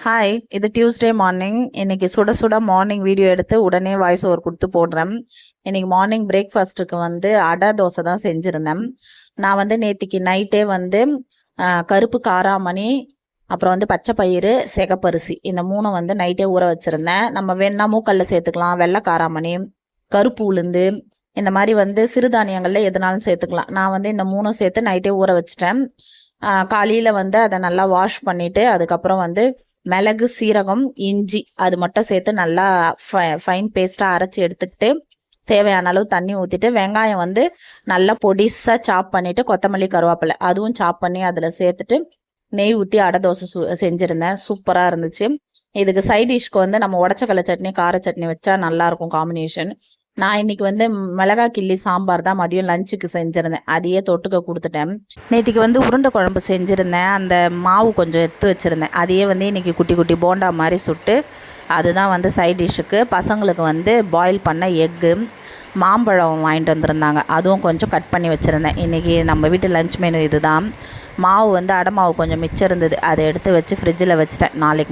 Hi, இது Tuesday morning. இன்னைக்கு சுட சுட மார்னிங் வீடியோ எடுத்து உடனே வாய்ஸ் ஓவர் கொடுத்து போடுறேன். இன்னைக்கு மார்னிங் பிரேக்ஃபாஸ்ட்டுக்கு அடை தோசை தான் செஞ்சுருந்தேன். நான் நேத்திக்கு நைட்டே கருப்பு காராமணி, அப்புறம் பச்சை பயிறு, சிகப்பரிசி இந்த மூணும் நைட்டே ஊற வச்சுருந்தேன். நம்ம வேணா மூக்கல்ல சேர்த்துக்கலாம், வெள்ளை காராமணி, கருப்பு உளுந்து, இந்த மாதிரி சிறுதானியங்களில் எதுனாலும் சேர்த்துக்கலாம். நான் இந்த மூணும் சேர்த்து நைட்டே ஊற வச்சிட்டேன். காலையில் அதை நல்லா வாஷ் பண்ணிவிட்டு அதுக்கப்புறம் மிளகு, சீரகம், இஞ்சி அது மட்டும் சேர்த்து நல்லா ஃபைன் பேஸ்ட்டாக அரைச்சி எடுத்துக்கிட்டு தேவையான அளவு தண்ணி ஊற்றிட்டு வெங்காயம் நல்லா பொடிசாக சாப் பண்ணிவிட்டு கொத்தமல்லி, கருவேப்பிலை அதுவும் சாப் பண்ணி அதில் சேர்த்துட்டு நெய் ஊற்றி அடை தோசை செஞ்சுருந்தேன். சூப்பராக இருந்துச்சு. இதுக்கு சைட் டிஷ்க்கு நம்ம உடச்சக்கடலை சட்னி, கார சட்னி வச்சா நல்லாயிருக்கும் காம்பினேஷன். நான் இன்னைக்கு மிளகாய் கிள்ளி சாம்பார் தான் மதியம் லஞ்சுக்கு செஞ்சுருந்தேன். அதையே தொட்டுக்க கொடுத்துட்டேன். நேற்றுக்கு உருண்டை குழம்பு செஞ்சுருந்தேன். அந்த மாவு கொஞ்சம் எடுத்து வச்சுருந்தேன். அதையே இன்னைக்கு குட்டி குட்டி போண்டா மாதிரி சுட்டு அதுதான் சைட் டிஷ்ஷுக்கு. பசங்களுக்கு பாயில் பண்ண எக்கு, மாம்பழம் வாங்கிட்டு வந்திருந்தாங்க. அதுவும் கொஞ்சம் கட் பண்ணி வச்சுருந்தேன். இன்றைக்கி நம்ம வீட்டு லஞ்ச் மெனு இது தான். மாவு அடை மாவு கொஞ்சம் மிச்சம் இருந்தது. அதை எடுத்து வச்சு ஃப்ரிட்ஜில் வச்சுட்டேன் நாளைக்கு